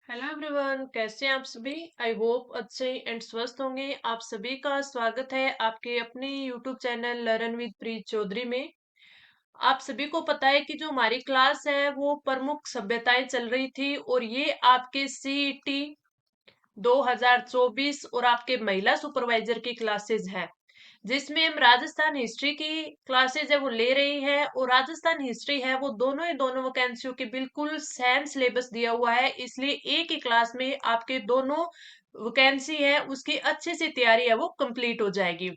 Hello everyone, कैसे हैं आप सभी। आई होप अच्छे एंड स्वस्थ होंगे। आप सभी का स्वागत है आपके अपने यूट्यूब चैनल लर्न विद प्रीत चौधरी में। आप सभी को पता है कि जो हमारी क्लास है वो प्रमुख सभ्यताएं चल रही थी और ये आपके सीईटी 2024 और आपके महिला सुपरवाइजर की क्लासेस है, जिसमें हम राजस्थान हिस्ट्री की क्लासेज है वो ले रही है। और राजस्थान हिस्ट्री है वो दोनों वैकेंसियों के बिल्कुल सेम सिलेबस दिया हुआ है, इसलिए एक ही क्लास में आपके दोनों वैकेंसी है उसकी अच्छे से तैयारी है वो कंप्लीट हो जाएगी।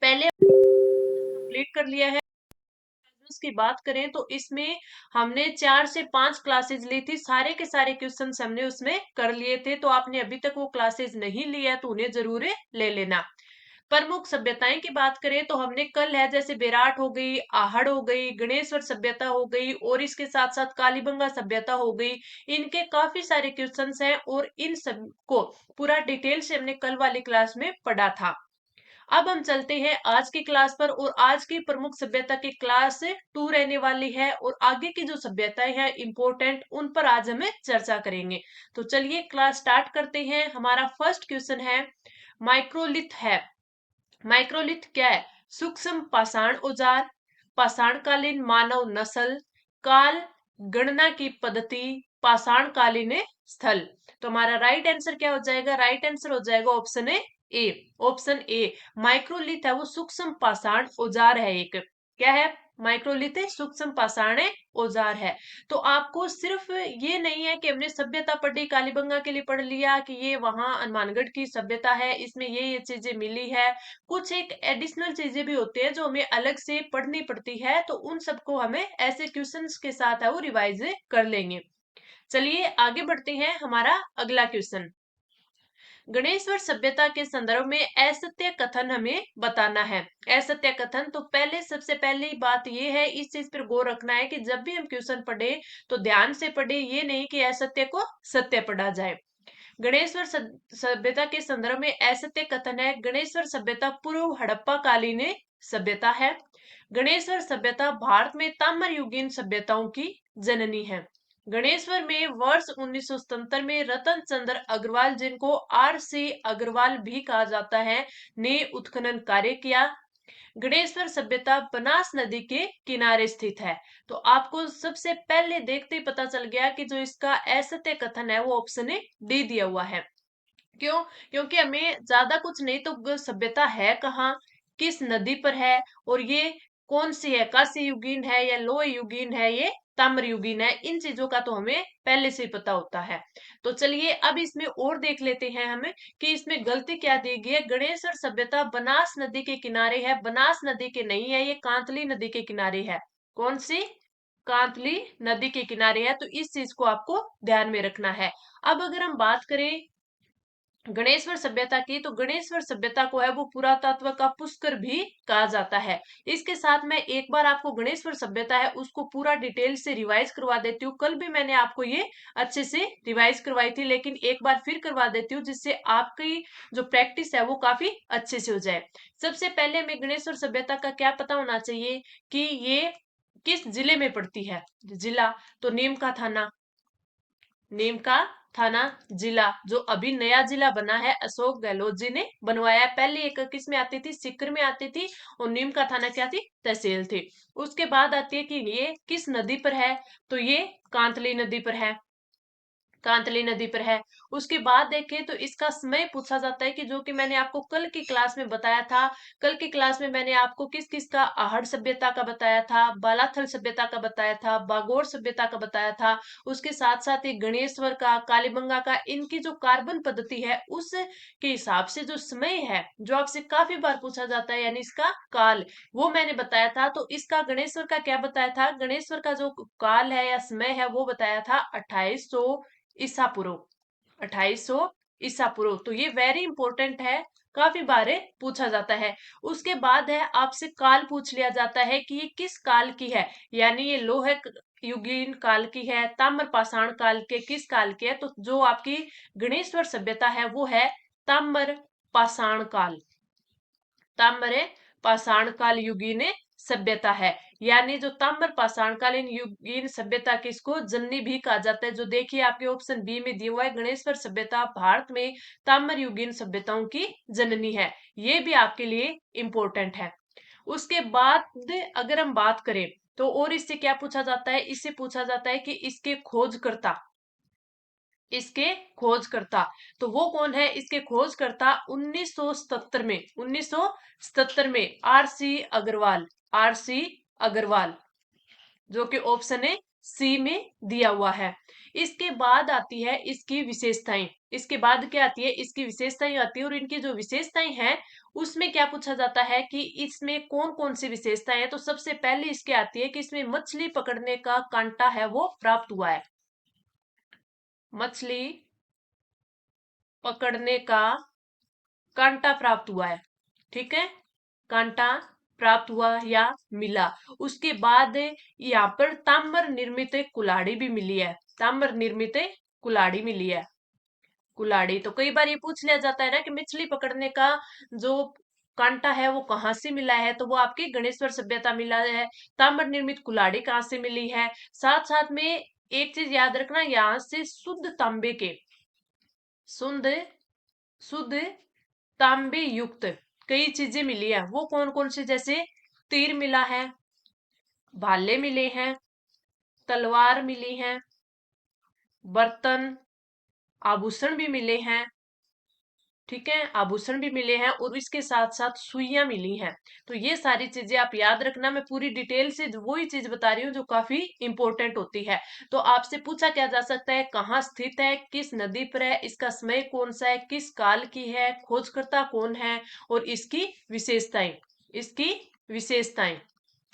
पहले कंप्लीट कर लिया है। की बात करें तो इसमें हमने 4 से 5 क्लासेस ली थी, सारे के सारे क्वेश्चंस हमने उसमें कर लिए थे। तो आपने अभी तक वो क्लासेस नहीं लिया तो उन्हें जरूर ले लेना। प्रमुख सभ्यताएं की बात करें तो हमने कल है जैसे बेराट हो गई, आहड़ हो गई, गणेश्वर सभ्यता हो गई और इसके साथ साथ कालीबंगा सभ्यता हो गई। इनके काफी सारे क्वेश्चंस हैं और इन सब को पूरा डिटेल से हमने कल वाली क्लास में पढ़ा था। अब हम चलते हैं आज की क्लास पर और आज की प्रमुख सभ्यता की क्लास 2 रहने वाली है और आगे की जो सभ्यताएं हैं इंपॉर्टेंट उन पर आज हमें चर्चा करेंगे। तो चलिए क्लास स्टार्ट करते हैं। हमारा फर्स्ट क्वेश्चन है माइक्रोलिथ है। माइक्रोलिथ क्या है? सूक्ष्म पाषाण औजार, पाषाणकालीन मानव नस्ल, काल, गणना की पद्धति, पाषाणकालीन स्थल। तो हमारा राइट आंसर क्या हो जाएगा? राइट आंसर हो जाएगा option A. Option A microlith है वो सूक्ष्म पाषाण औजार है एक। क्या है? माइक्रोलिथ सूक्ष्म पाषाण औजार है। तो आपको सिर्फ ये नहीं है कि हमने सभ्यता पढ़ी, कालीबंगा के लिए पढ़ लिया कि ये वहां हनुमानगढ़ की सभ्यता है, इसमें ये चीजें मिली है। कुछ एक एडिशनल चीजें भी होती है जो हमें अलग से पढ़नी पड़ती है, तो उन सबको हमें ऐसे क्वेश्चंस के साथ है वो रिवाइज कर लेंगे। चलिए आगे बढ़ते हैं। हमारा अगला क्वेश्चन, गणेश्वर सभ्यता के संदर्भ में असत्य कथन हमें बताना है। असत्य कथन तो पहले सबसे पहली बात ये है, इस चीज पर गौर रखना है कि जब भी हम क्वेश्चन पढ़े तो ध्यान से पढ़े, ये नहीं कि असत्य को सत्य पढ़ा जाए। गणेश्वर सभ्यता के संदर्भ में असत्य कथन है, गणेश्वर सभ्यता पूर्व हड़प्पा कालीन सभ्यता है। गणेश्वर सभ्यता भारत में ताम्र युगीन सभ्यताओं की जननी है। गणेश्वर में वर्ष 1977 में रतन चंद्र अग्रवाल, जिनको आर सी अग्रवाल भी कहा जाता है, ने उत्खनन कार्य किया। गणेश्वर सभ्यता बनास नदी के किनारे स्थित है। तो आपको सबसे पहले देखते ही पता चल गया कि जो इसका असत्य कथन है वो ऑप्शन ए डी दिया हुआ है। क्यों? क्योंकि हमें ज्यादा कुछ नहीं, तो सभ्यता है कहाँ, किस नदी पर है और ये कौन सी है, कांस्य युगीन है या लोह युगीन है, ये ताम्र युगीन है, इन चीजों का तो हमें पहले से ही पता होता है। तो चलिए अब इसमें और देख लेते हैं हमें कि इसमें गलती क्या दी गई है। गणेश्वर सभ्यता बनास नदी के किनारे है, बनास नदी के नहीं है, ये कांतली नदी के किनारे है। कौन सी? कांतली नदी के किनारे है। तो इस चीज को आपको ध्यान में रखना है। अब अगर हम बात करें गणेश्वर सभ्यता की, तो गणेश्वर सभ्यता को है वो पुरातत्व का पुष्कर भी कहा जाता है। इसके साथ मैं एक बार आपको गणेश्वर सभ्यता है उसको पूरा डिटेल से रिवाइज करवा देती हूँ। कल भी मैंने आपको ये अच्छे से रिवाइज करवाई थी, लेकिन एक बार फिर करवा देती हूँ जिससे आपकी जो प्रैक्टिस है वो काफी अच्छे से हो जाए। सबसे पहले हमें गणेश्वर सभ्यता का क्या पता होना चाहिए कि ये किस जिले में पड़ती है। जिला तो नीम का थाना, नीम का थाना जिला, जो अभी नया जिला बना है, अशोक गहलोत जी ने बनवाया है। पहले एक किस में आती थी? सीकर में आती थी और नीम का थाना क्या थी? तहसील थी। उसके बाद आती है कि ये किस नदी पर है, तो ये कांतली नदी पर है, कांतली नदी पर है। उसके बाद देखें तो इसका समय पूछा जाता है कि जो कि मैंने आपको कल की क्लास में बताया था। कल की क्लास में मैंने आपको किस किस का, आहड़ सभ्यता का बताया था, बालाथल सभ्यता का बताया था, बागोर सभ्यता का बताया था। उसके साथ साथ ही गणेश्वर का, कालीबंगा का, इनकी जो कार्बन पद्धति है उस के हिसाब से जो समय है जो आपसे काफी बार पूछा जाता है, यानी इसका काल, वो मैंने बताया था। तो इसका गणेश्वर का क्या बताया था? गणेश्वर का जो काल है या समय है वो बताया था 2800 ईसा पूर्व। 2800 ईसा पूर्व। तो ये वेरी इंपॉर्टेंट है, काफी बार पूछा जाता है। उसके बाद है आपसे काल पूछ लिया जाता है कि ये किस काल की है, यानी ये लोह युगीन काल की है, ताम्र पाषाण काल के किस काल की है। तो जो आपकी गणेश्वर सभ्यता है वो है ताम्र पाषाण काल, ताम्र पाषाण काल युगीन सभ्यता है। यानी जो ताम्र पाषाणकालीन युगीन सभ्यता की इसको जननी भी कहा जाता है। जो देखिए आपके ऑप्शन बी में दिया हुआ है, गणेश्वर सभ्यता भारत में ताम्र युगीन सभ्यताओं की जननी है। ये भी आपके लिए इंपॉर्टेंट है। उसके बाद अगर हम बात करें तो और इससे क्या पूछा जाता है, इससे पूछा जाता है कि इसके खोजकर्ता तो वो कौन है। इसके खोजकर्ता 1977 में आर सी अग्रवाल जो कि ऑप्शन है सी में दिया हुआ है। इसके बाद आती है इसकी विशेषताएं। इसके बाद क्या आती है, इसकी विशेषताएं आती है। और इनकी जो विशेषताएं हैं उसमें क्या पूछा जाता है कि इसमें कौन कौन सी विशेषताएं हैं। तो सबसे पहले इसके आती है कि इसमें मछली पकड़ने का कांटा है वो प्राप्त हुआ है। मछली पकड़ने का कांटा प्राप्त हुआ है, ठीक है, कांटा प्राप्त हुआ या मिला। उसके बाद यहाँ पर ताम्र निर्मित कुल्हाड़ी भी मिली है। ताम्र निर्मित कुल्हाड़ी मिली है। कुल्हाड़ी तो कई बार ये पूछ लिया जाता है ना कि मछली पकड़ने का जो कांटा है वो कहाँ से मिला है, तो वो आपकी गणेश्वर सभ्यता मिला है। ताम्र निर्मित कुल्हाड़ी कहाँ से मिली है। साथ साथ में एक चीज याद रखना, यहाँ से शुद्ध तांबे के शुद्ध शुद्ध तांबे युक्त कई चीजें मिली है। वो कौन कौन सी, जैसे तीर मिला है, भाले मिले हैं, तलवार मिली है, बर्तन आभूषण भी मिले हैं, ठीक है, आभूषण भी मिले हैं, और इसके साथ साथ सुइयां मिली हैं। तो ये सारी चीजें आप याद रखना। मैं पूरी डिटेल से वही चीज बता रही हूँ जो काफी इंपॉर्टेंट होती है। तो आपसे पूछा क्या जा सकता है, कहाँ स्थित है, किस नदी पर है, इसका समय कौन सा है, किस काल की है, खोजकर्ता कौन है, और इसकी विशेषताएं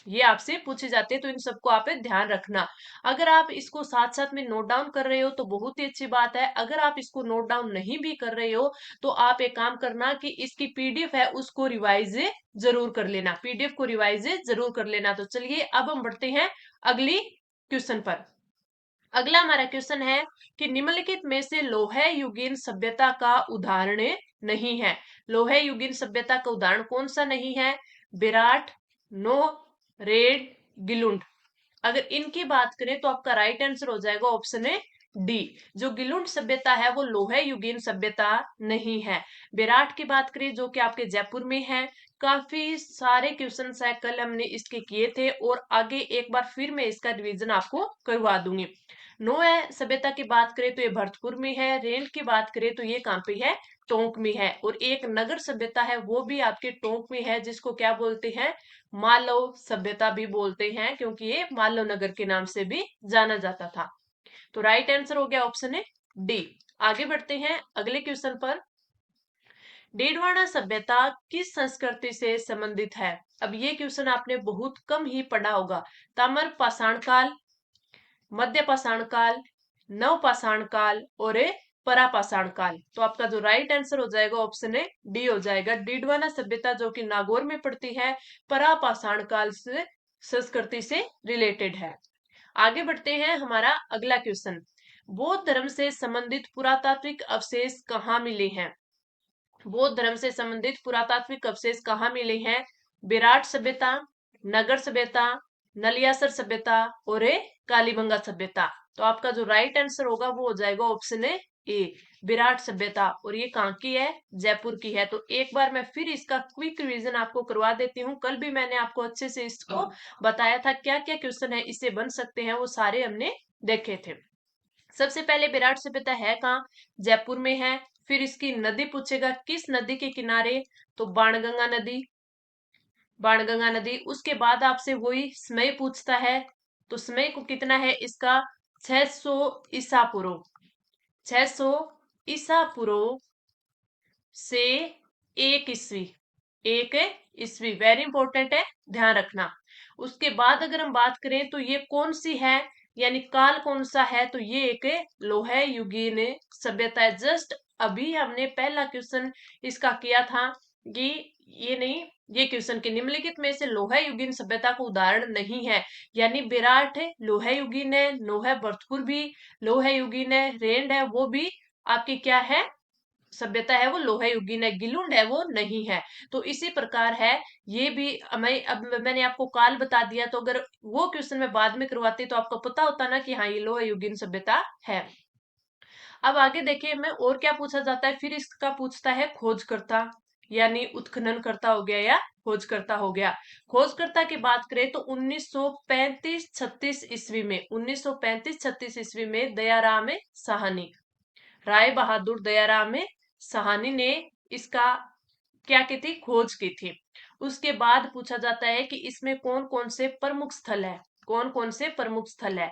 ये आपसे पूछे जाते हैं। तो इन सबको आप ध्यान रखना। अगर आप इसको साथ साथ में नोट डाउन कर रहे हो तो बहुत ही अच्छी बात है। अगर आप इसको नोट डाउन नहीं भी कर रहे हो तो आप एक काम करना कि इसकी पीडीएफ है उसको रिवाइज जरूर कर लेना, पीडीएफ को रिवाइज जरूर कर लेना। तो चलिए अब हम बढ़ते हैं अगली क्वेश्चन पर। अगला हमारा क्वेश्चन है कि निम्नलिखित में से लोह युगीन सभ्यता का उदाहरण नहीं है। लोह युगीन सभ्यता का उदाहरण कौन सा नहीं है। विराट, नो, रेड, गिलुंड। अगर इनकी बात करें तो आपका राइट आंसर हो जाएगा ऑप्शन है डी। जो गिलुंड सभ्यता है वो लोह युगीन सभ्यता नहीं है। विराट की बात करें जो कि आपके जयपुर में है। काफी सारे क्वेश्चन है कल हमने इसके किए थे, और आगे एक बार फिर मैं इसका रिवीजन आपको करवा दूंगी। नोए सभ्यता की बात करें तो ये भरतपुर में है। रेंट की बात करें तो ये कहाँ पे है, टोंक में है। और एक नगर सभ्यता है वो भी आपके टोंक में है, जिसको क्या बोलते हैं, मालव सभ्यता भी बोलते हैं, क्योंकि ये मालव नगर के नाम से भी जाना जाता था। तो राइट आंसर हो गया ऑप्शन है डी। आगे बढ़ते हैं अगले क्वेश्चन पर। डेडवाना सभ्यता किस संस्कृति से संबंधित है। अब ये क्वेश्चन आपने बहुत कम ही पढ़ा होगा। ताम्र पाषाण काल, मध्य पाषाण काल, नव पाषाण काल और परापाषाण काल। तो आपका जो राइट आंसर हो जाएगा ऑप्शन है डी हो जाएगा। डीडवाना सभ्यता जो कि नागौर में पड़ती है, परापाषाण काल से संस्कृति से रिलेटेड है। आगे बढ़ते हैं हमारा अगला क्वेश्चन। बौद्ध धर्म से संबंधित पुरातात्विक अवशेष कहाँ मिले हैं। बौद्ध धर्म से संबंधित पुरातात्विक अवशेष कहाँ मिले हैं। विराट सभ्यता, नगर सभ्यता, नलियासर सभ्यता और कालीबंगा सभ्यता। तो आपका जो राइट आंसर होगा वो हो जाएगा ऑप्शन ए, विराट सभ्यता। और ये कहाँ की है, जयपुर की है। तो एक बार मैं फिर इसका क्विक रिवीजन आपको करवा देती हूँ। कल भी मैंने आपको अच्छे से इसको बताया था क्या क्या क्वेश्चन है इससे बन सकते हैं, वो सारे हमने देखे थे। सबसे पहले विराट सभ्यता है कहाँ, जयपुर में है। फिर इसकी नदी पूछेगा, किस नदी के किनारे, तो बाणगंगा नदी, बाणगंगा नदी। उसके बाद आपसे वही समय पूछता है, तो समय को कितना है इसका 600 ईसा पूर्व, 600 ईसा पूर्व से 1 ईस्वी, 1 ईस्वी वेरी इंपॉर्टेंट है, ध्यान रखना। उसके बाद अगर हम बात करें तो ये कौन सी है, यानी काल कौन सा है, तो ये एक लोह युगीन सभ्यता है। जस्ट अभी हमने पहला क्वेश्चन इसका किया था कि ये नहीं, ये क्वेश्चन के निम्नलिखित में से लोह युगीन सभ्यता का उदाहरण नहीं है। यानी विराट है लोह युगीन है, लोह भरतपुर भी लोह युगीन है, रेंड है वो भी आपकी क्या है, सभ्यता है वो लोहा युगीन है, गिलुंड है वो नहीं है। तो इसी प्रकार है ये भी। मैं अब मैंने आपको काल बता दिया, तो अगर वो क्वेश्चन मैं बाद में करवाती तो आपको पता होता ना कि हाँ ये लोहा युगीन सभ्यता है। अब आगे देखिए मैं और क्या पूछा जाता है, फिर इसका पूछता है खोजकर्ता, यानी उत्खननकर्ता हो गया या खोजकर्ता हो गया। खोजकर्ता की बात करें तो 1935-36 ईस्वी में, 1935-36 ईस्वी में दयाराम साहनी, राय बहादुर दयाराम साहनी ने इसका क्या की थी, खोज की थी। उसके बाद पूछा जाता है कि इसमें कौन कौन से प्रमुख स्थल है, कौन कौन से प्रमुख स्थल है।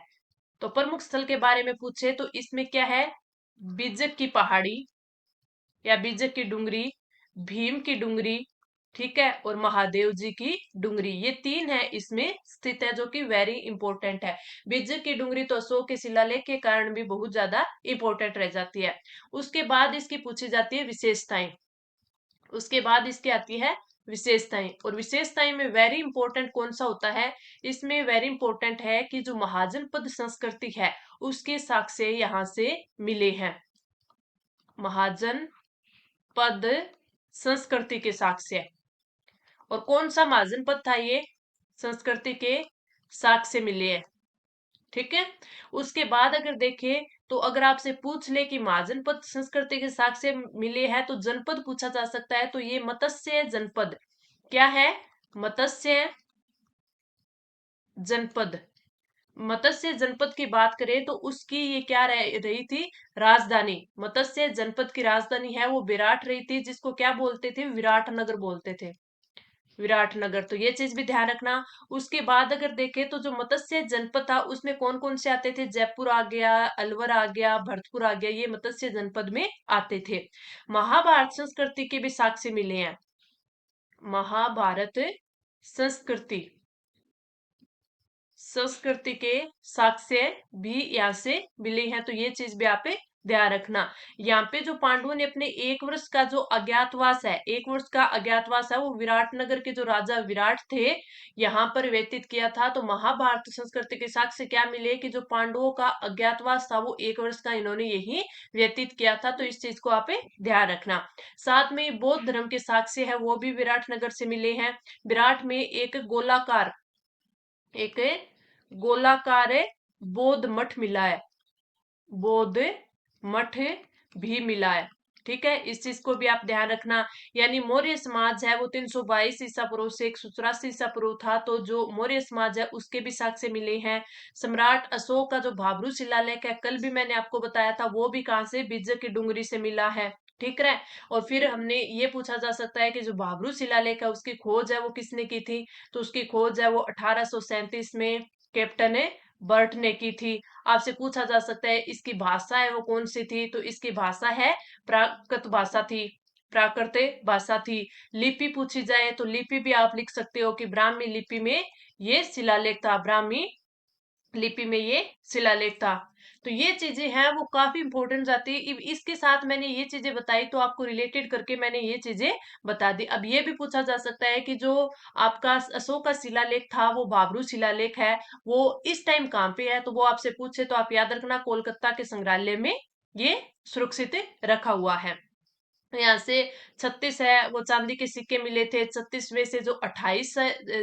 तो प्रमुख स्थल के बारे में पूछे तो इसमें क्या है, बिजक की पहाड़ी या बिजक की डुंगरी, भीम की डुंगरी, ठीक है, और महादेव जी की डुंगरी, ये तीन है इसमें स्थित है जो कि वेरी इंपॉर्टेंट है। बिजक की डुंगरी तो अशोक के शिलालेख के कारण भी बहुत ज्यादा इंपॉर्टेंट रह जाती है। उसके बाद इसकी पूछी जाती है विशेषताएं, उसके बाद इसकी आती है विशेषताएं, और विशेषताएं में वेरी इंपॉर्टेंट कौन सा होता है, इसमें वेरी इंपॉर्टेंट है कि जो महाजनपद संस्कृति है उसके साक्ष्य यहाँ से मिले हैं। महाजन पद संस्कृति के साक्ष्य, और कौन सा महाजन पद था ये, संस्कृति के साक्ष्य मिले हैं, ठीक है। उसके बाद अगर देखें तो अगर आपसे पूछ ले कि महाजन पद संस्कृति के साक्ष्य मिले हैं तो जनपद पूछा जा सकता है, तो ये मत्स्य जनपद क्या है, मत्स्य जनपद। मत्स्य जनपद की बात करें तो उसकी ये क्या रही थी, राजधानी, मत्स्य जनपद की राजधानी है वो विराट रही थी, जिसको क्या बोलते थे, विराटनगर बोलते थे, विराटनगर। तो ये चीज भी ध्यान रखना। उसके बाद अगर देखें तो जो मत्स्य जनपद था उसमें कौन कौन से आते थे, जयपुर आ गया, अलवर आ गया, भरतपुर आ गया, ये मत्स्य जनपद में आते थे। महाभारत संस्कृति के भी साक्ष्य मिले हैं, महाभारत संस्कृति, संस्कृति के साक्ष्य भी यहाँ से मिले हैं, तो ये चीज भी आप ध्यान रखना। यहाँ पे जो पांडवों ने अपने 1 वर्ष का जो अज्ञातवास है, 1 वर्ष का अज्ञातवास है वो विराटनगर के जो राजा विराट थे यहाँ पर व्यतीत किया था। तो महाभारत संस्कृति के साक्ष्य क्या मिले कि जो पांडवों का अज्ञातवास था वो 1 वर्ष का इन्होंने यही व्यतीत किया था, तो इस चीज को आप ध्यान रखना। साथ में बौद्ध धर्म के साक्ष्य है वो भी विराटनगर से मिले हैं। विराट में एक गोलाकार बौद्ध मठ मिला है, बौद्ध मठ भी मिला है, ठीक है, इस चीज को भी आप ध्यान रखना। यानी मौर्य समाज है वो 322 ईसा पूर्व से 184 ईसा पूर्व था, तो जो मौर्य समाज है उसके भी साक्ष्य मिले हैं। सम्राट अशोक का जो भाबरू शिलालेख है कल भी मैंने आपको बताया था, वो भी कहाँ से, बिज्जर की डुंगरी से मिला है, ठीक है। और फिर हमने ये पूछा जा सकता है कि जो भाबरू शिलालेख है उसकी खोज है वो किसने की थी, तो उसकी खोज है वो 1837 में कैप्टन बर्ट ने की थी। आपसे पूछा जा सकता है इसकी भाषा है वो कौन सी थी, तो इसकी भाषा है प्राकृत भाषा थी, प्राकृत भाषा थी। लिपि पूछी जाए तो लिपि भी आप लिख सकते हो कि ब्राह्मी लिपि में ये शिलालेख था, ब्राह्मी लिपि में ये शिलालेख था। तो ये चीजें हैं वो काफी इंपॉर्टेंट जाती है। इसके साथ मैंने ये चीजें बताई तो आपको रिलेटेड करके मैंने ये चीजें बता दी। अब ये भी पूछा जा सकता है कि जो आपका अशोक का शिलालेख था वो बाबरू शिलालेख है, वो इस टाइम कहाँ पे है, तो वो आपसे पूछे तो आप याद रखना कोलकाता के संग्रहालय में ये सुरक्षित रखा हुआ है। यहाँ से 36 है वो चांदी के सिक्के मिले थे, 36 में से जो 28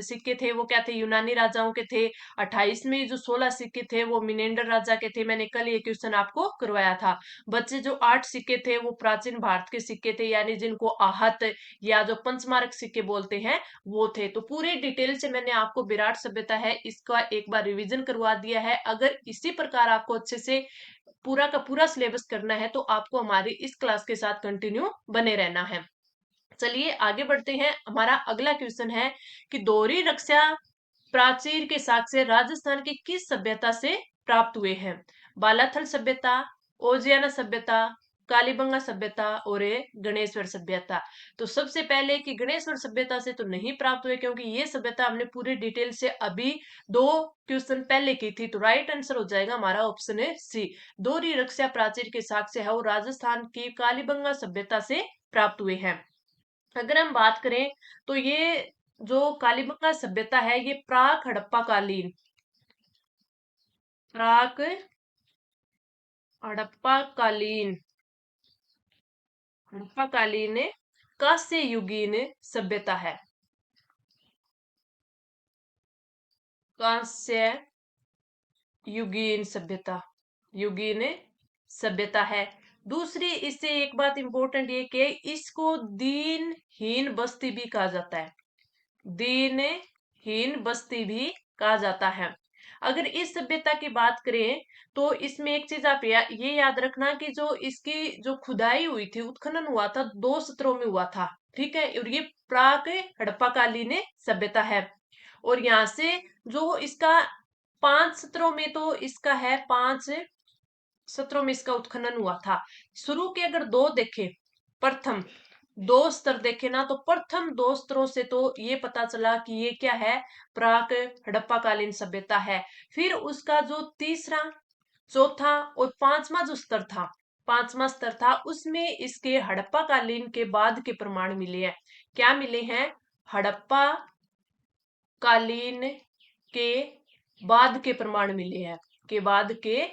सिक्के थे वो क्या थे, यूनानी राजाओं के थे। 28 में जो 16 सिक्के थे वो मिनेंडर राजा के थे, मैंने कल ये क्वेश्चन आपको करवाया था। बच्चे जो 8 सिक्के थे वो प्राचीन भारत के सिक्के थे, यानी जिनको आहत या जो पंचमार्क सिक्के बोलते हैं वो थे। तो पूरे डिटेल से मैंने आपको विराट सभ्यता है इसका एक बार रिविजन करवा दिया है। अगर इसी प्रकार आपको अच्छे से पूरा का पूरा सिलेबस करना है तो आपको हमारी इस क्लास के साथ कंटिन्यू बने रहना है। चलिए आगे बढ़ते हैं। हमारा अगला क्वेश्चन है कि दोहरी रक्षा प्राचीर के साक्ष्य राजस्थान की किस सभ्यता से प्राप्त हुए हैं, बालाथल सभ्यता, ओजियाना सभ्यता, कालीबंगा सभ्यता और ये गणेश्वर सभ्यता। तो सबसे पहले कि गणेश्वर सभ्यता से तो नहीं प्राप्त हुए, क्योंकि ये सभ्यता हमने पूरी डिटेल से अभी 2 क्वेश्चन पहले की थी, तो राइट आंसर हो जाएगा हमारा ऑप्शन है सी। दोहरी रक्षा प्राचीर के साक्ष्य है वो राजस्थान की कालीबंगा सभ्यता से प्राप्त हुए हैं। अगर हम बात करें तो ये जो कालीबंगा सभ्यता है ये प्राक हड़प्पा कालीन, प्राक हड़प्पा कालीन हड़प्पाकालीन कांस्य युगीन सभ्यता है। कांस्य युगीन सभ्यता, युगीन सभ्यता है। दूसरी इससे एक बात इंपॉर्टेंट ये कि इसको दीनहीन बस्ती भी कहा जाता है, दीनहीन बस्ती भी कहा जाता है। अगर इस सभ्यता की बात करें तो इसमें एक चीज आप ये याद रखना कि जो इसकी जो खुदाई हुई थी, उत्खनन हुआ था, 2 सत्रों में हुआ था। ठीक है, और ये प्राक हड़प्पाकालीन सभ्यता है। और यहाँ से जो इसका 5 सत्रों में तो इसका है, 5 सत्रों में इसका उत्खनन हुआ था। शुरू के अगर 2 देखे, प्रथम 2 स्तर देखे ना, तो प्रथम 2 स्तरों से तो ये पता चला कि ये क्या है, प्राक हड़प्पाकालीन सभ्यता है। फिर उसका जो तीसरा, चौथा और पांचवा जो स्तर था, पांचवा स्तर था, उसमें इसके हड़प्पाकालीन के बाद के प्रमाण मिले हैं। क्या मिले हैं? हड़प्पा कालीन के बाद के प्रमाण मिले हैं, के बाद के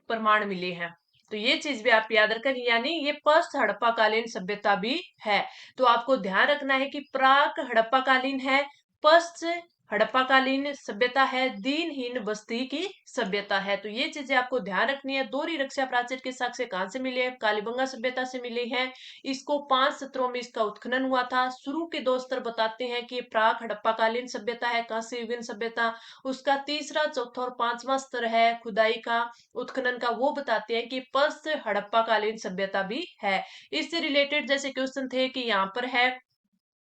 प्रमाण मिले हैं। तो ये चीज भी आप याद रखें, यानी ये पोस्ट हड़प्पाकालीन सभ्यता भी है। तो आपको ध्यान रखना है कि प्राक हड़प्पाकालीन है, पोस्ट हड़प्पाकालीन सभ्यता है, दीनहीन बस्ती की सभ्यता है। तो ये चीजें आपको ध्यान रखनी है। दोहरी रक्षा प्राचीर के साक्ष्य कहां से मिले हैं? कालीबंगा सभ्यता से मिले हैं। इसको 5 सत्रों में इसका उत्खनन हुआ था। शुरू के 2 स्तर बताते हैं कि प्राक हड़प्पाकालीन सभ्यता है, कांस्य युगीन सभ्यता। उसका तीसरा, चौथा और पांचवा स्तर है खुदाई का, उत्खनन का, वो बताते हैं कि पोस्ट हड़प्पाकालीन सभ्यता भी है। इससे रिलेटेड जैसे क्वेश्चन थे कि यहाँ पर है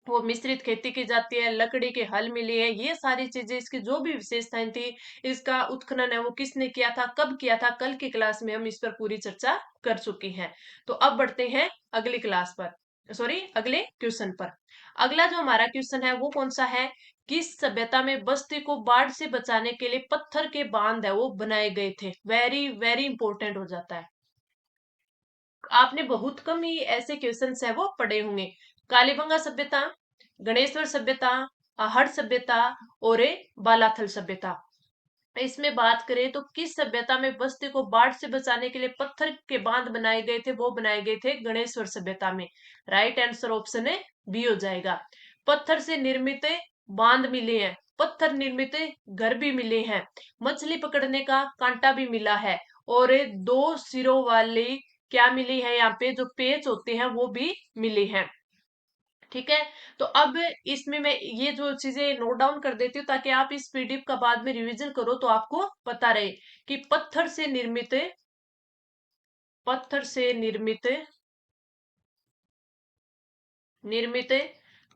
वो मिश्रित खेती की जाती है, लकड़ी के हल मिली है, ये सारी चीजें, इसकी जो भी विशेषताएं थी, इसका उत्खनन है वो किसने किया था, कब किया था, कल की क्लास में हम इस पर पूरी चर्चा कर चुके हैं। तो अब बढ़ते हैं अगली क्लास पर, सॉरी अगले क्वेश्चन पर। अगला जो हमारा क्वेश्चन है वो कौन सा है? किस सभ्यता में बस्ती को बाढ़ से बचाने के लिए पत्थर के बांध है वो बनाए गए थे? वेरी वेरी इंपॉर्टेंट हो जाता है। आपने बहुत कम ही ऐसे क्वेश्चंस है वो पढ़े होंगे। कालीबंगा सभ्यता, गणेश्वर सभ्यता, आहड़ सभ्यता और बालाथल सभ्यता। इसमें बात करें तो किस सभ्यता में बस्ती को बाढ़ से बचाने के लिए पत्थर के बांध बनाए गए थे? वो बनाए गए थे गणेश्वर सभ्यता में। राइट आंसर ऑप्शन है बी हो जाएगा। पत्थर से निर्मित बांध मिले हैं, पत्थर निर्मित घर भी मिले हैं, मछली पकड़ने का कांटा भी मिला है, और 2 सिरों वाली क्या मिली है, यहाँ पे जो पेच होते हैं वो भी मिले हैं। ठीक है, तो अब इसमें मैं ये जो चीजें नोट डाउन कर देती हूँ ताकि आप इस पीडीएफ का बाद में रिवीजन करो तो आपको पता रहे कि पत्थर से निर्मित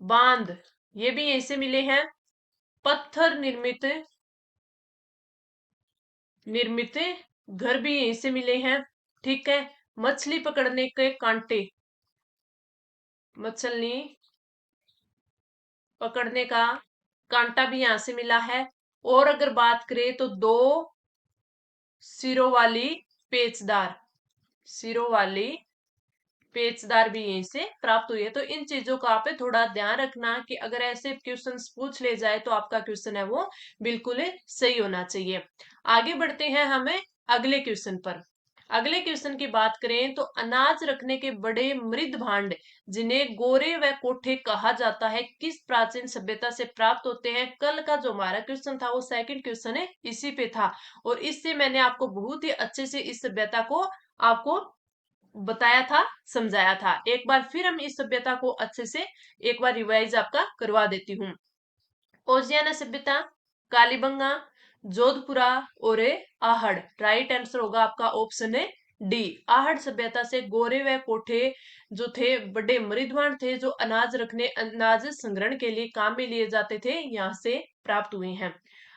बांध ये भी यहीं से मिले हैं। पत्थर निर्मित घर भी यहीं से मिले हैं। ठीक है, मछली पकड़ने के कांटे, मछली पकड़ने का कांटा भी यहां से मिला है। और अगर बात करें तो 2 सिरों वाली पेचदार, सिरों वाली पेचदार भी यहीं से प्राप्त हुई है। तो इन चीजों का आप थोड़ा ध्यान रखना कि अगर ऐसे क्वेश्चंस पूछ ले जाए तो आपका क्वेश्चन है वो बिल्कुल सही होना चाहिए। आगे बढ़ते हैं हमें अगले क्वेश्चन पर। अगले क्वेश्चन की बात करें तो अनाज रखने के बड़े मृद भांड जिन्हें गोरे व कोठे कहा जाता है किस प्राचीन सभ्यता से प्राप्त होते हैं? कल का जो हमारा क्वेश्चन था वो सेकंड क्वेश्चन है इसी पे था, और इससे मैंने आपको बहुत ही अच्छे से इस सभ्यता को आपको बताया था, समझाया था। एक बार फिर हम इस सभ्यता को अच्छे से एक बार रिवाइज आपका करवा देती हूँ। ओजियाना सभ्यता, कालीबंगा, जोधपुरा और आहड़। राइट आंसर होगा आपका ऑप्शन है डी। आहड़ सभ्यता से गोरे व कोठे जो थे बड़े मृदवान थे, जो अनाज रखने, अनाज संग्रहण के लिए काम में लिए जाते थे, यहाँ से प्राप्त हुए हैं।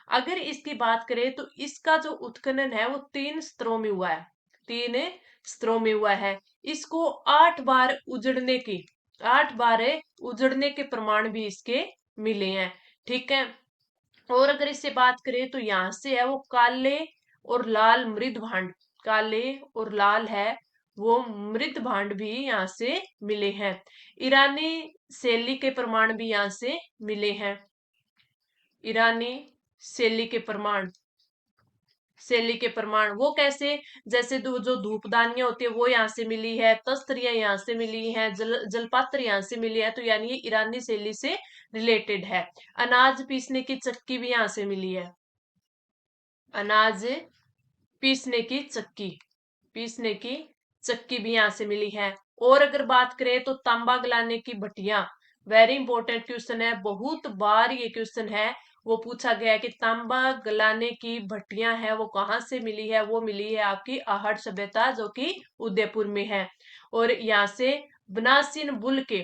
अगर इसकी बात करें तो इसका जो उत्खनन है वो 3 स्तरों में हुआ है, 3 स्तरों में हुआ है। इसको 8 बार उजड़ने की, 8 बार उजड़ने के प्रमाण भी इसके मिले हैं। ठीक है, और अगर इससे बात करें तो यहाँ से है वो काले और लाल मृद भांड, काले और लाल है वो मृद भांड भी यहाँ से मिले हैं। ईरानी शैली के प्रमाण भी यहाँ से मिले हैं, ईरानी शैली के प्रमाण। शैली के प्रमाण वो कैसे, जैसे जो धूपदानियां होती है वो यहाँ से मिली है, तस्तरियां यहाँ से मिली हैं, जलपात्र यहाँ से मिली है, तो यानी ये ईरानी शैली से रिलेटेड है। अनाज पीसने की चक्की भी यहाँ से मिली है, अनाज पीसने की चक्की, पीसने की चक्की भी यहाँ से मिली है। और अगर बात करें तो तांबा गलाने की भट्टियां, वेरी इंपॉर्टेंट क्वेश्चन है, बहुत बार ये क्वेश्चन है वो पूछा गया है कि तांबा गलाने की भट्टियां है वो कहाँ से मिली है, वो मिली है आपकी आहट सभ्यता जो कि उदयपुर में है। और यहाँ से बनासिन बुल के,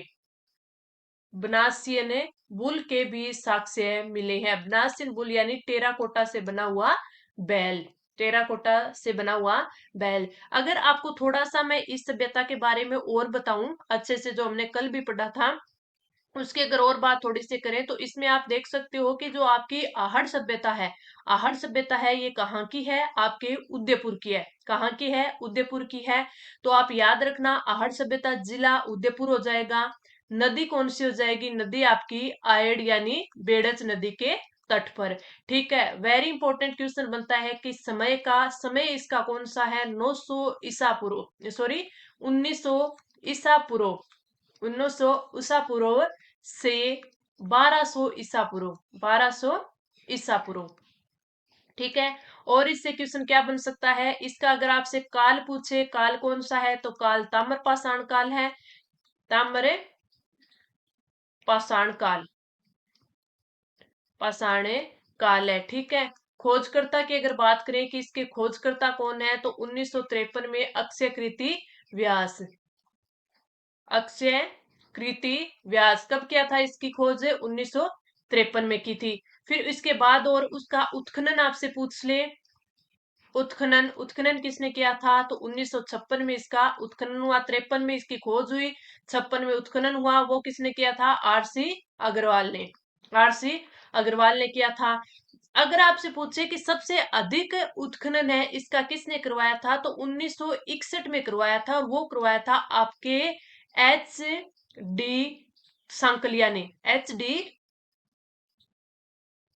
बनासियन बुल के भी साक्ष्य मिले हैं। बनासियन बुल यानी टेराकोटा से बना हुआ बैल, टेराकोटा से बना हुआ बैल। अगर आपको थोड़ा सा मैं इस सभ्यता के बारे में और बताऊं अच्छे से, जो हमने कल भी पढ़ा था, उसकी अगर और बात थोड़ी सी करें तो इसमें आप देख सकते हो कि जो आपकी आहट सभ्यता है, आहट सभ्यता है ये कहाँ की है, आपके उदयपुर की है। कहाँ की है, उदयपुर की है। तो आप याद रखना आहट सभ्यता जिला उदयपुर हो जाएगा। नदी कौन सी हो जाएगी, नदी आपकी आयड यानी बेड़च नदी के तट पर। ठीक है, वेरी इंपॉर्टेंट क्वेश्चन बनता है कि समय का, समय इसका कौन सा है, 900 ईसा पूर्व, सॉरी 1900 ईसा पूर्व, 1900 ईसा पूर्व से 1200 ईसा पूर्व, 1200 ईसा पूर्व। ठीक है, और इससे क्वेश्चन क्या बन सकता है इसका, अगर आपसे काल पूछे, काल कौन सा है, तो काल ताम्र पाषाण काल है, ताम्र पाषाण काल, पाषाण काल है। ठीक है, खोजकर्ता की अगर बात करें कि इसके खोजकर्ता कौन है, तो 1953 में अक्षय कृति व्यास, अक्षय कृति व्यास कब किया था, इसकी खोज 1953 में की थी। फिर इसके बाद और उसका उत्खनन आपसे पूछ ले, उत्खनन, उत्खनन किसने किया था, तो 1956 में इसका उत्खनन हुआ, 53 में इसकी खोज हुई, 56 में उत्खनन हुआ, वो किसने किया था, आरसी अग्रवाल ने, आरसी अग्रवाल ने किया था। अगर आपसे पूछे कि सबसे अधिक उत्खनन है इसका किसने करवाया था, तो 1961 में करवाया था, और वो करवाया था आपके एच डी सांकलिया ने, एच डी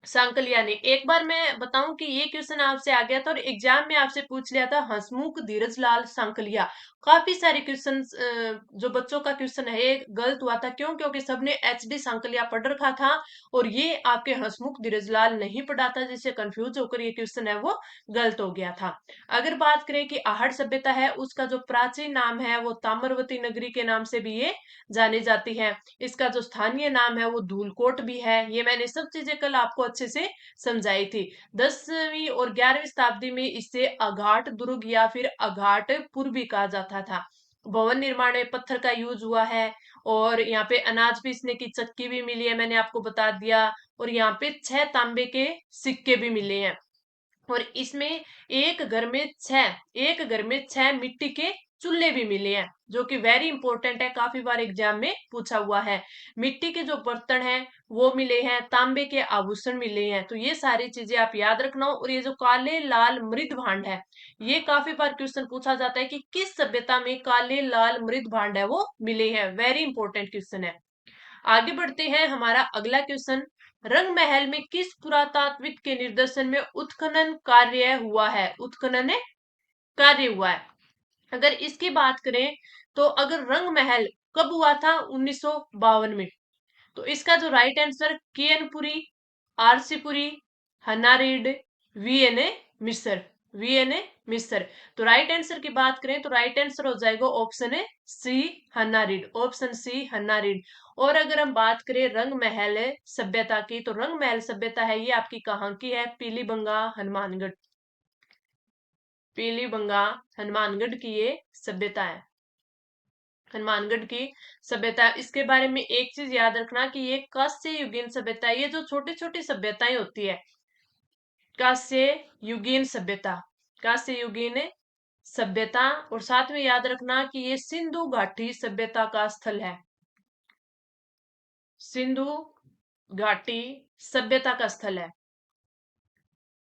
सांकलिया ने। एक बार मैं बताऊं कि ये क्वेश्चन आपसे आ गया था और एग्जाम में आपसे पूछ लिया था, हंसमुख धीरज लाल सांकलिया। काफी सारे क्वेश्चन, जो बच्चों का क्वेश्चन है ये गलत हुआ था, क्यों, क्योंकि सबने एच डी सांकलिया पढ़ रखा था और ये आपके हंसमुख धीरज लाल नहीं पढ़ा था, जिससे कंफ्यूज होकर ये क्वेश्चन है वो गलत हो गया था। अगर बात करें कि आहट सभ्यता है उसका जो प्राचीन नाम है वो ताम्रवती नगरी के नाम से भी ये जानी जाती है। इसका जो स्थानीय नाम है वो धूलकोट भी है। ये मैंने सब चीजें कल आपको अच्छे से समझाई थी। 10वीं और 11वीं शताब्दी में इसे अघाट दुर्ग या फिर अघाटपुर भी कहा जाता था। भवन निर्माण में पत्थर का यूज हुआ है, और यहाँ पे अनाज पीसने की चक्की भी मिली है, मैंने आपको बता दिया। और यहाँ पे 6 तांबे के सिक्के भी मिले हैं। और इसमें एक घर में 6 मिट्टी के चूल्हे भी मिले हैं, जो कि वेरी इंपॉर्टेंट है, काफी बार एग्जाम में पूछा हुआ है। मिट्टी के जो बर्तन हैं वो मिले हैं, तांबे के आभूषण मिले हैं, तो ये सारी चीजें आप याद रखना। और ये जो काले लाल मृद भांड है, ये काफी बार क्वेश्चन पूछा जाता है कि किस सभ्यता में काले लाल मृद भांड है वो मिले हैं, वेरी इंपॉर्टेंट क्वेश्चन है। आगे बढ़ते हैं, हमारा अगला क्वेश्चन, रंग महल में किस पुरातात्विक के निर्देशन में उत्खनन कार्य हुआ है, उत्खनन कार्य हुआ है। अगर इसकी बात करें तो अगर रंग महल कब हुआ था, 1952 में, तो इसका जो राइट आंसर केएनपुरी, आरसीपुरी, हन्नारेड, वीएनए मिस्र, वीएनए मिस्र। तो राइट आंसर की बात करें तो राइट आंसर हो जाएगा ऑप्शन है सी हन्नारेड, ऑप्शन सी हन्नारेड। और अगर हम बात करें रंग महल सभ्यता की, तो रंग महल सभ्यता है ये आपकी कहाँ की है, पीलीबंगा हनुमानगढ़, पीलीबंगा हनुमानगढ़ की ये सभ्यता है, हनुमानगढ़ की सभ्यता। इसके बारे में एक चीज याद रखना कि ये कांस्य युगीन सभ्यता है, ये जो छोटी छोटी सभ्यताएं होती है, कांस्य युगीन सभ्यता, कांस्य युगीन सभ्यता। और साथ में याद रखना कि ये सिंधु घाटी सभ्यता का स्थल है, सिंधु घाटी सभ्यता का स्थल है,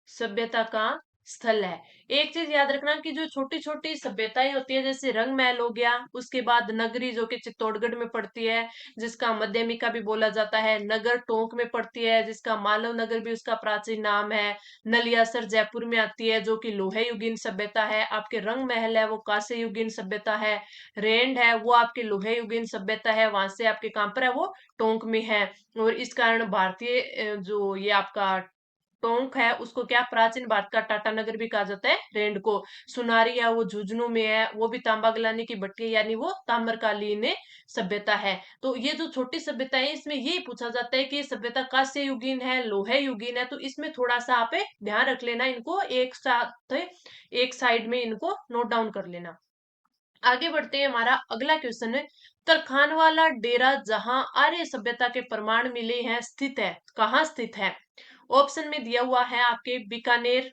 सभ्यता का स्थल है। एक चीज याद रखना कि जो छोटी छोटी सभ्यताएं होती है, जैसे रंग महल हो गया, उसके बाद नगरी जो कि चित्तौड़गढ़ में पड़ती है, जिसका मध्यमिका भी बोला जाता है, नगर टोंक में पड़ती है, जिसका मालव नगर भी उसका प्राचीन नाम है, नलियासर जयपुर में आती है जो कि लोहे युगीन सभ्यता है, आपके रंग महल है वो कांस्य युगीन सभ्यता है, रेंड है वो आपके लोहे युगीन सभ्यता है, वहां से आपके कांपर है वो टोंक में है। और इस कारण भारतीय जो ये आपका टोंक है उसको क्या प्राचीन भारत का टाटा नगर भी कहा जाता है, रेंड को। सुनारी है वो झुंझुनू में है, वो भी तांबा गलाने की भट्टी यानी वो ताम्रकालीन सभ्यता है। तो ये जो छोटी सभ्यता है इसमें ये पूछा जाता है कि ये सभ्यता कांस्य युगीन है, लोहे युगीन है, तो इसमें थोड़ा सा आप ध्यान रख लेना, इनको एक साथ एक साइड में इनको नोट डाउन कर लेना। आगे बढ़ते हैं, हमारा अगला क्वेश्चन है, तरखान वाला डेरा जहां आर्य सभ्यता के प्रमाण मिले हैं स्थित है, कहाँ स्थित है? ऑप्शन में दिया हुआ है आपके बीकानेर,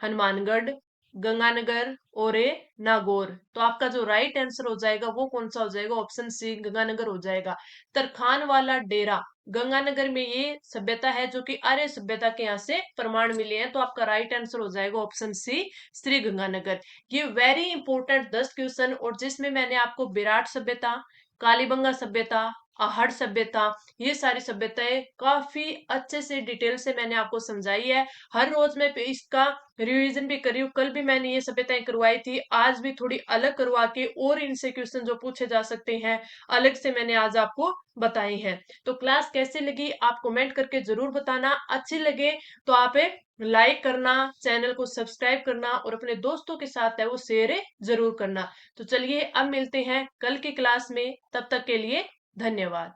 हनुमानगढ़, गंगानगर और नागौर। तो आपका जो राइट आंसर हो जाएगा वो कौन सा हो जाएगा? ऑप्शन सी गंगानगर हो जाएगा। तरखान वाला डेरा गंगानगर में ये सभ्यता है जो कि आर्य सभ्यता के यहाँ से प्रमाण मिले हैं, तो आपका राइट आंसर हो जाएगा ऑप्शन सी श्री गंगानगर। ये वेरी इंपॉर्टेंट 10 क्वेश्चन, और जिसमें मैंने आपको विराट सभ्यता, कालीबंगा सभ्यता, आहड़ सभ्यता, ये सारी सभ्यताएं काफी अच्छे से डिटेल से मैंने आपको समझाई है। हर रोज मैं इसका रिवीजन भी कर रही हूँ, कल भी मैंने ये सभ्यताएं करवाई थी, आज भी थोड़ी अलग करवा के और इनसे क्वेश्चन जो पूछे जा सकते हैं अलग से मैंने आज आपको बताई हैं। तो क्लास कैसे लगी आप कमेंट करके जरूर बताना, अच्छी लगे तो आप लाइक करना, चैनल को सब्सक्राइब करना और अपने दोस्तों के साथ है वो शेयर जरूर करना। तो चलिए अब मिलते हैं कल की क्लास में, तब तक के लिए धन्यवाद।